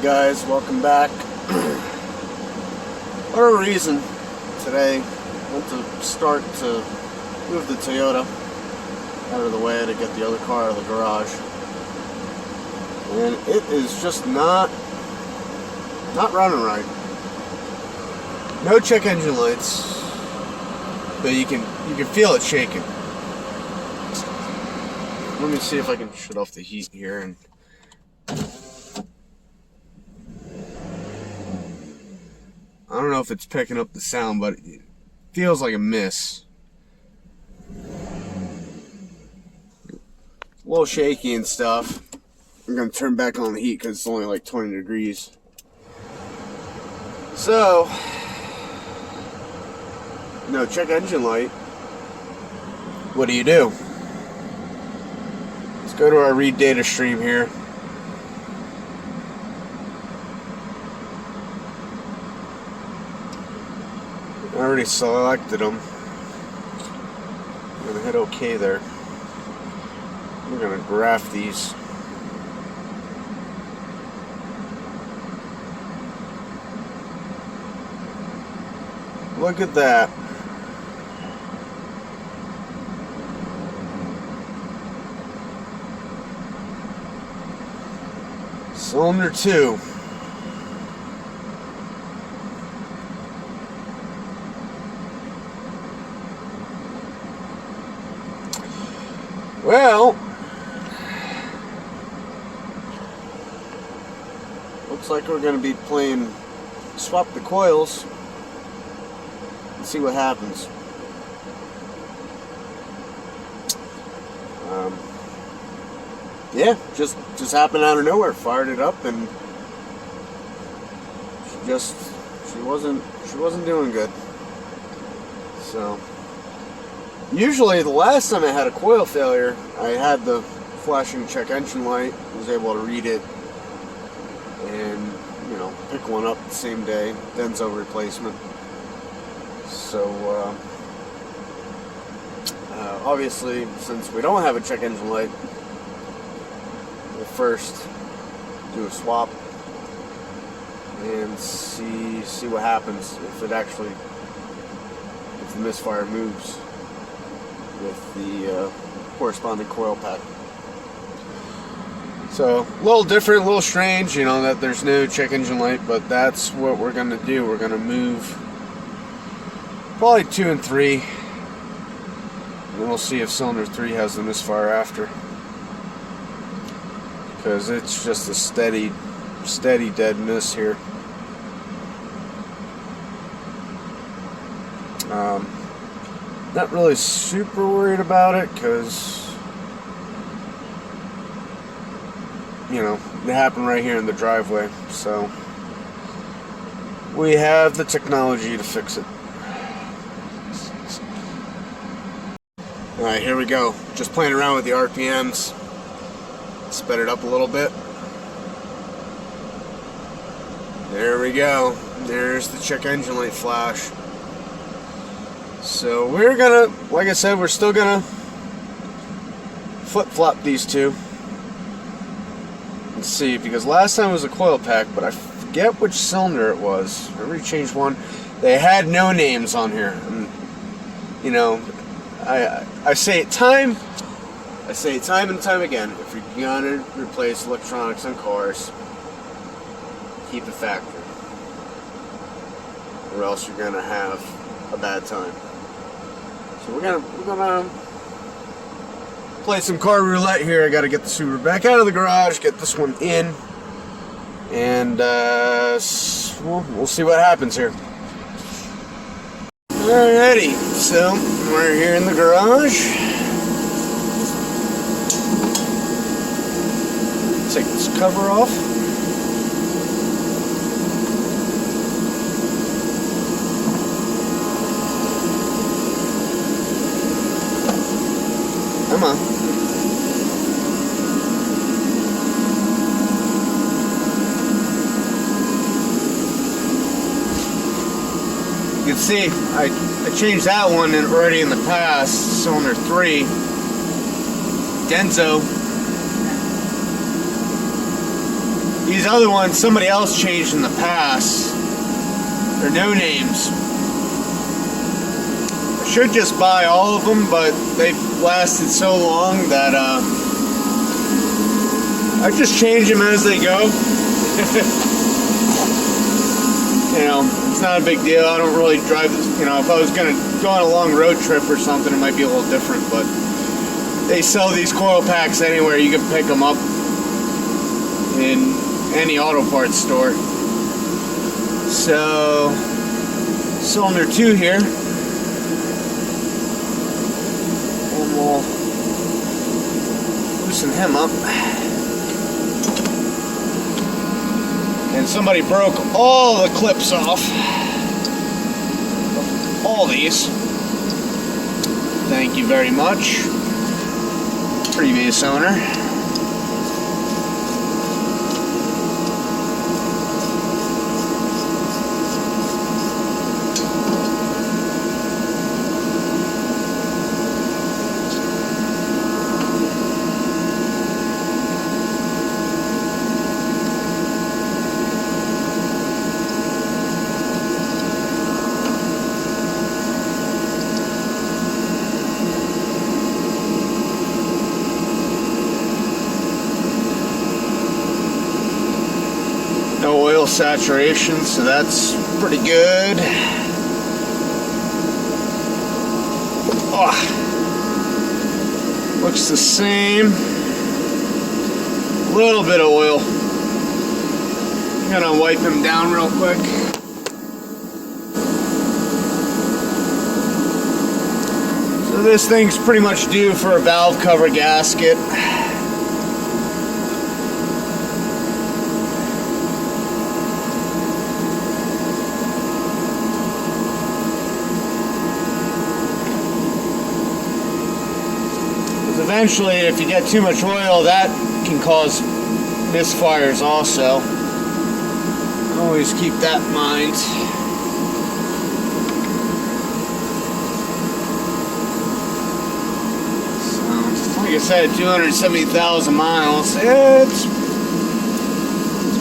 Guys, welcome back. For a reason today, I want to start to move the Toyota out of the way to get the other car out of the garage, and it is just not running right. No check engine lights, but you can feel it shaking. Let me see if I can shut off the heat here and I don't know if it's picking up the sound, but it feels like a miss. A little shaky and stuff. I'm going to turn back on the heat because it's only like 20 degrees. So, no check engine light. What do? Let's go to our read data stream here. I already selected them. I'm going to hit OK there. We're going to graph these. Look at that. Cylinder 2. Well, looks like we're going to be playing swap the coils and see what happens. Yeah, just happened out of nowhere. Fired it up, and she wasn't doing good. So. Usually, the last time I had a coil failure, I had the flashing check engine light, was able to read it, and, pick one up the same day, Denso replacement. So, obviously, since we don't have a check engine light, we'll first do a swap and see what happens if the misfire moves with the corresponding coil pack. So, a little different, a little strange, that there's no check engine light, but that's what we're going to do. We're going to move probably 2 and 3, and then we'll see if cylinder 3 has the misfire after. Because it's just a steady dead miss here. Not really super worried about it because, it happened right here in the driveway. So, we have the technology to fix it. Alright, here we go. Just playing around with the RPMs. Sped it up a little bit. There we go. There's the check engine light flash. So we're gonna, like I said, we're still gonna flip-flop these two and see, because last time it was a coil pack, but I forget which cylinder it was. I already changed one. They had no names on here, and I say it time and time again. If you're gonna replace electronics on cars, keep it factory, or else you're gonna have a bad time. So we're gonna play some car roulette here. I gotta get the Subaru back out of the garage, get this one in, and we'll see what happens here. Alrighty, so we're here in the garage. Take this cover off. Come on. You can see I changed that one already in the past, cylinder 3. Denso. These other ones, somebody else changed in the past. They're no names. I should just buy all of them, but they've lasted so long that I just change them as they go. You know, it's not a big deal. I don't really drive this. You know, if I was going to go on a long road trip or something, it might be a little different, but they sell these coil packs anywhere. You can pick them up in any auto parts store. So, cylinder 2 here. And we'll loosen him up. And somebody broke all the clips off. All these. Thank you very much. Previous owner. No oil saturation, so that's pretty good. Oh, looks the same. A little bit of oil. I'm gonna wipe him down real quick. So this thing's pretty much due for a valve cover gasket. Eventually, if you get too much oil, that can cause misfires also. Always keep that in mind. So, like I said, 270,000 miles. It's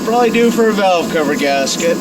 probably due for a valve cover gasket.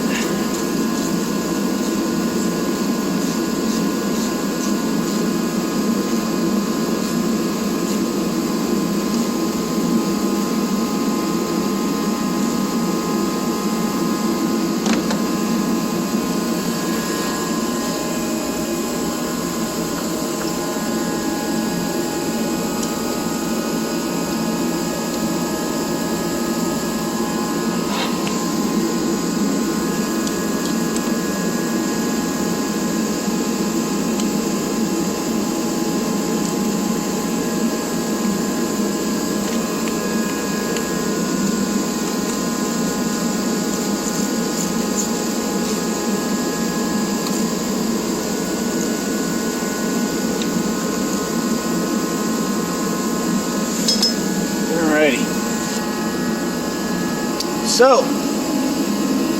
So,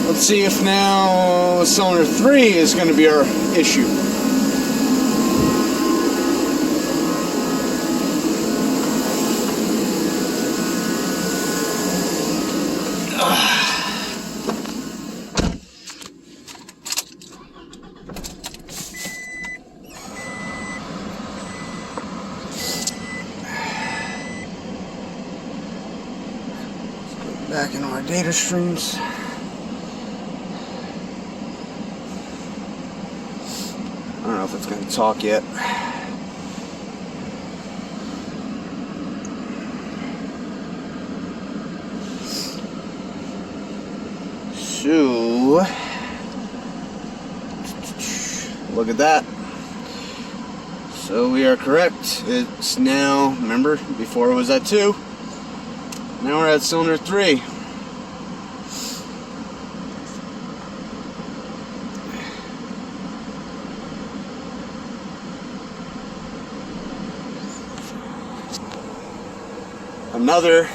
let's see if now cylinder 3 is going to be our issue. Back into our data streams. I don't know if it's going to talk yet. So, look at that. So we are correct. It's now, remember, before it was at 2. Now we're at cylinder 3. Another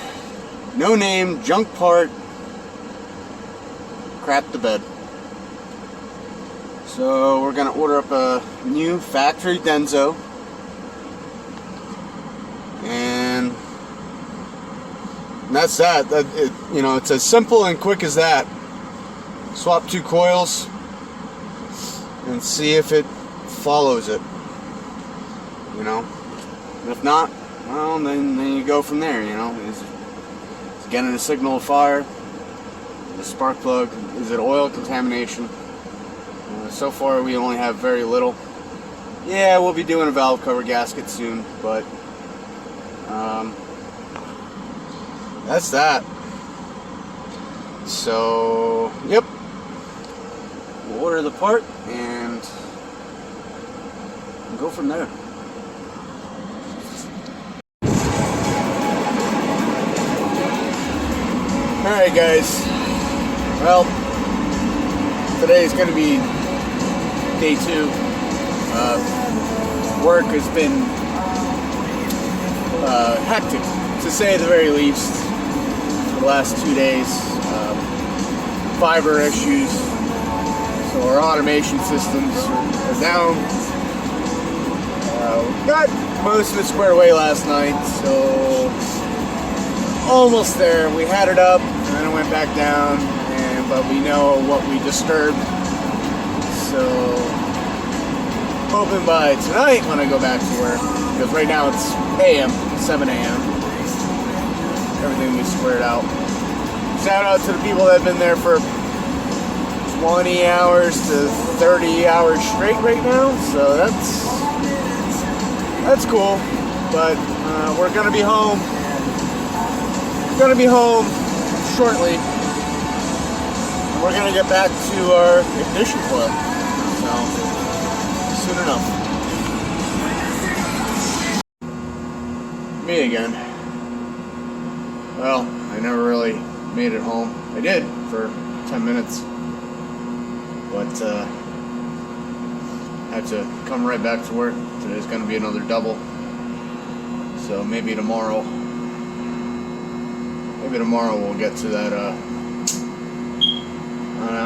no-name junk part crap to bed. So we're gonna order up a new factory Denso, And that's that. You know, it's as simple and quick as that. Swap 2 coils and see if it follows it. You know, and if not, well, then you go from there. You know, is getting a signal of fire, the spark plug, is it oil contamination? So far we only have very little. Yeah, we'll be doing a valve cover gasket soon, but that's that. So yep, we'll order the part and go from there. Alright guys, well, today is going to be day 2. Work has been hectic, to say the very least, for the last 2 days. Fiber issues, so our automation systems are down. We got most of it squared away last night, so almost there. We had it up and then it went back down, but we know what we disturbed, so hoping by tonight when I go back to work, because right now it's AM, 7 a.m. everything will be squared out. Shout out to the people that have been there for 20 hours to 30 hours straight right now, so that's cool. But we're gonna be home. Shortly. And we're gonna get back to our ignition coil. So soon enough. Me again. Well, I never really made it home. I did for 10 minutes, but had to come right back to work. Today's gonna be another double. So maybe tomorrow we'll get to that, I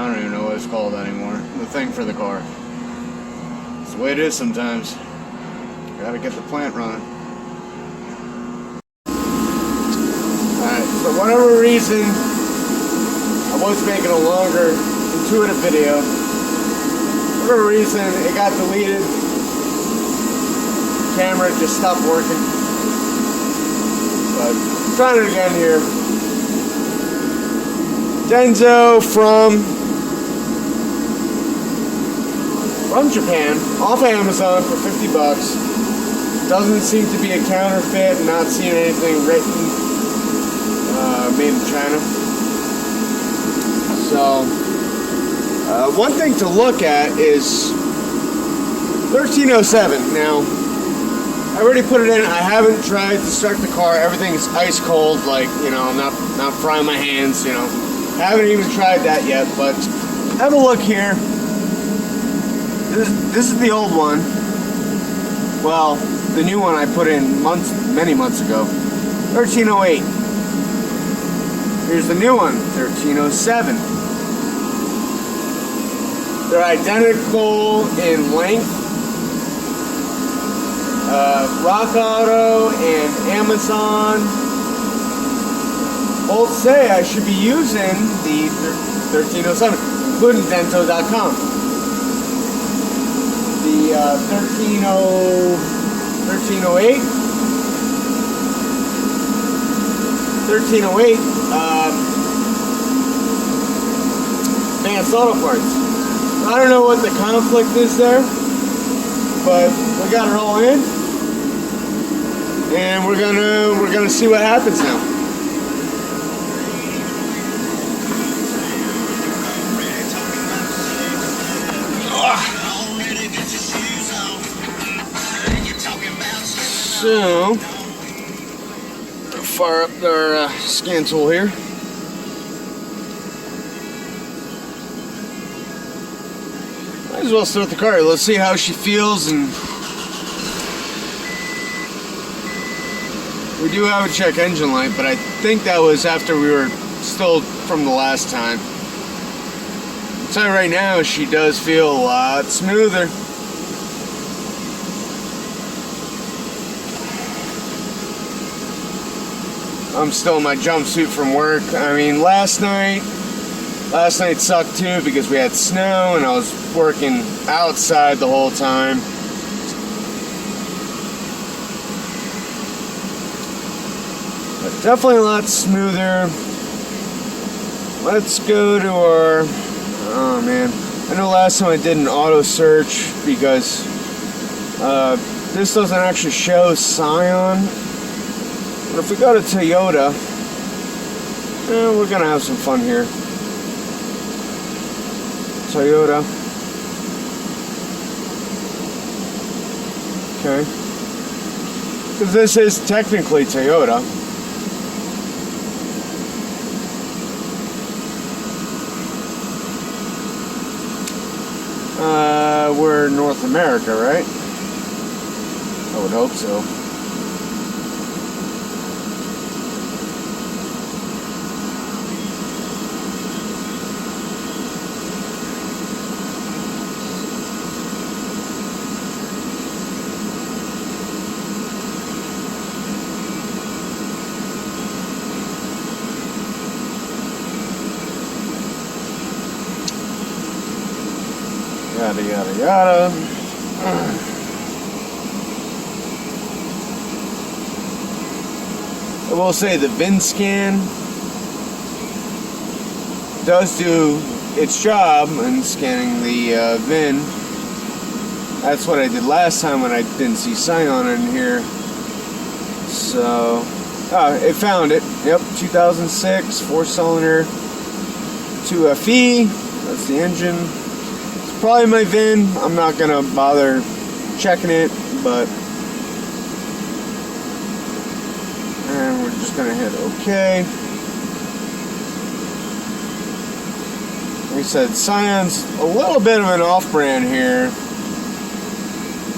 don't even know what it's called anymore. The thing for the car. It's the way it is sometimes. Gotta get the plant running. Alright, for whatever reason, I was making a longer, intuitive video. For whatever reason, it got deleted. The camera just stopped working. But I'm trying it again here. Denso from Japan, off Amazon for 50 bucks. Doesn't seem to be a counterfeit, not seeing anything written, made in China. So, one thing to look at is 1307. Now, I already put it in. I haven't tried to start the car. Everything's ice cold, like, you know, I'm not frying my hands, you know. I haven't even tried that yet, but have a look here. This is the old one. Well, the new one I put in many months ago. 1308. Here's the new one, 1307. They're identical in length. Rock Auto and Amazon both say I should be using the 1307, including Dento.com. The 1308 Advanced Auto Parts. I don't know what the conflict is there, but we got it all in, and we're gonna see what happens now. So, fire up our scan tool here. Might as well start the car. Let's see how she feels, and we do have a check engine light, but I think that was after we were stilled from the last time. I'll tell you right now, she does feel a lot smoother. I'm still in my jumpsuit from work. I mean, last night sucked too because we had snow and I was working outside the whole time. But definitely a lot smoother. Let's go to our, oh man, I know last time I did an auto search because this doesn't actually show Scion. But if we go to Toyota, we're gonna have some fun here. Toyota. Okay. Because this is technically Toyota. We're North America, right? I would hope so. Yada yada yada. I will say the VIN scan does do its job in scanning the VIN. That's what I did last time when I didn't see Scion in here. So, it found it. Yep, 2006, 4-cylinder, 2FE. That's the engine. It's probably my VIN. I'm not gonna bother checking it, but. And we're just gonna hit OK. Like I said, Scion's a little bit of an off-brand here.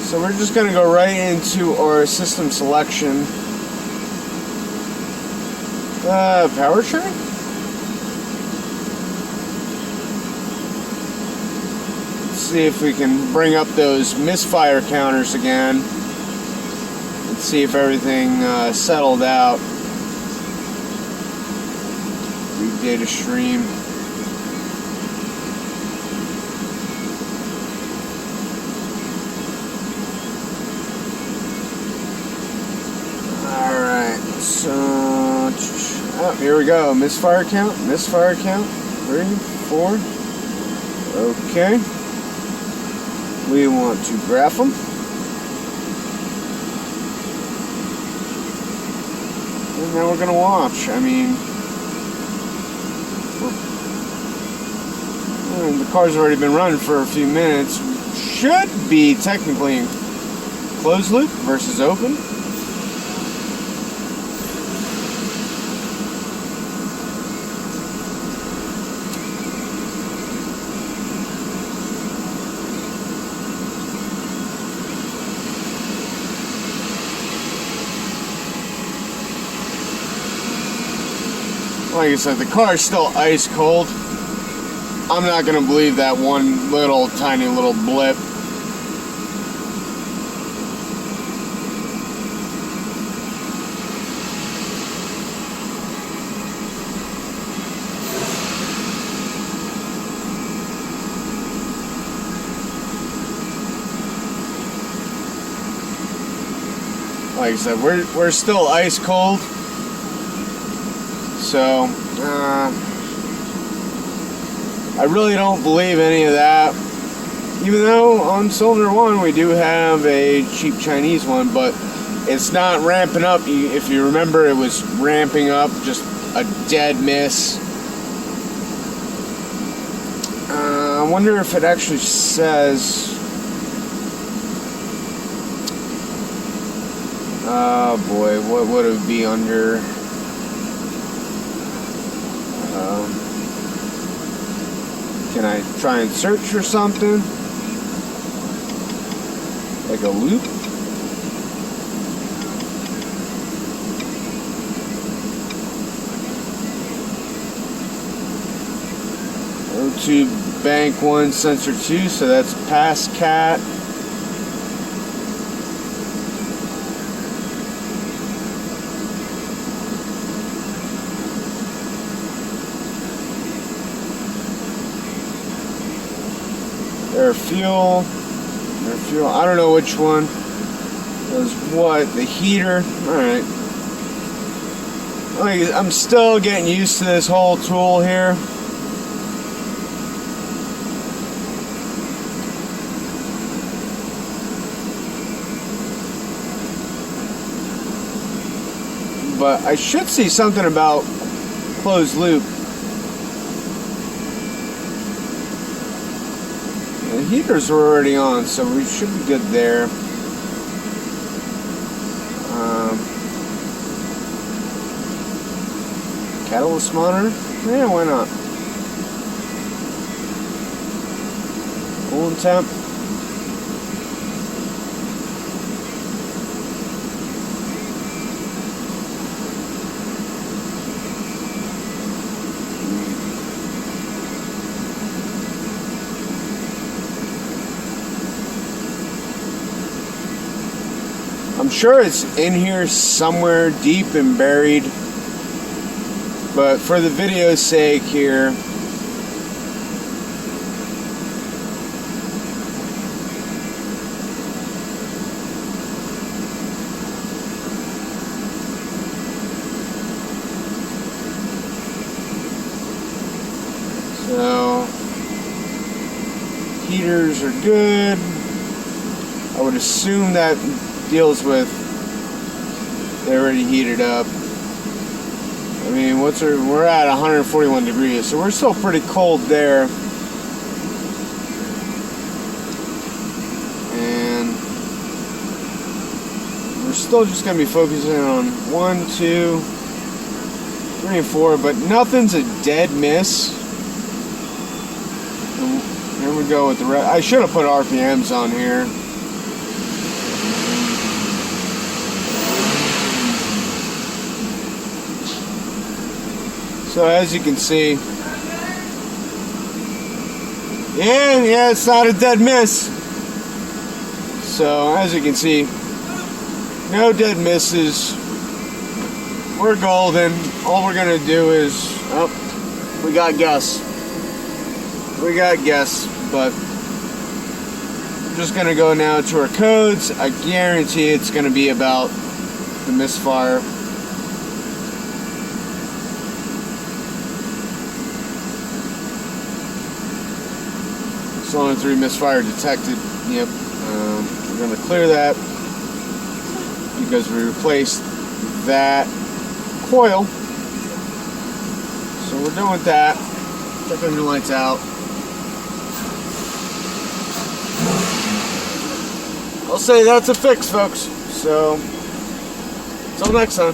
So we're just gonna go right into our system selection. Powertrain? Let's see if we can bring up those misfire counters again. Let's see if everything settled out. Read data stream. Alright, so here we go. Misfire count, 3, 4. Okay. We want to graph them. And now we're going to watch. I mean, the car's already been running for a few minutes. Should be technically in closed loop versus open. Like I said, the car is still ice cold. I'm not going to believe that one little tiny little blip. Like I said, we're still ice cold. So, I really don't believe any of that. Even though on cylinder 1 we do have a cheap Chinese one, but it's not ramping up. If you remember, it was ramping up, just a dead miss. I wonder if it actually says... Oh boy, what would it be under... Can I try and search for something? Like a loop? O2 bank 1 sensor 2, so that's pass cat. air fuel, I don't know which one was what, the heater. Alright. I'm still getting used to this whole tool here. But I should see something about closed loop. The heaters were already on, so we should be good there. Catalyst monitor? Yeah, why not? Coolant temp. I'm sure it's in here somewhere deep and buried, but for the video's sake here, so heaters are good. I would assume that deals with, they already heated up. I mean, we're at 141 degrees, so we're still pretty cold there. And we're still just going to be focusing on 1, 2, 3, and 4, but nothing's a dead miss. And here we go with the rest. I should have put RPMs on here. So as you can see, yeah, it's not a dead miss. So as you can see, no dead misses. We're golden. All we're gonna do is, oh, we got guess. But we're just gonna go now to our codes. I guarantee it's gonna be about the misfire. Scion 3 misfire detected. Yep. We're going to clear that because we replaced that coil. So we're done with that. Check on your lights out. I'll say that's a fix, folks. So until next time.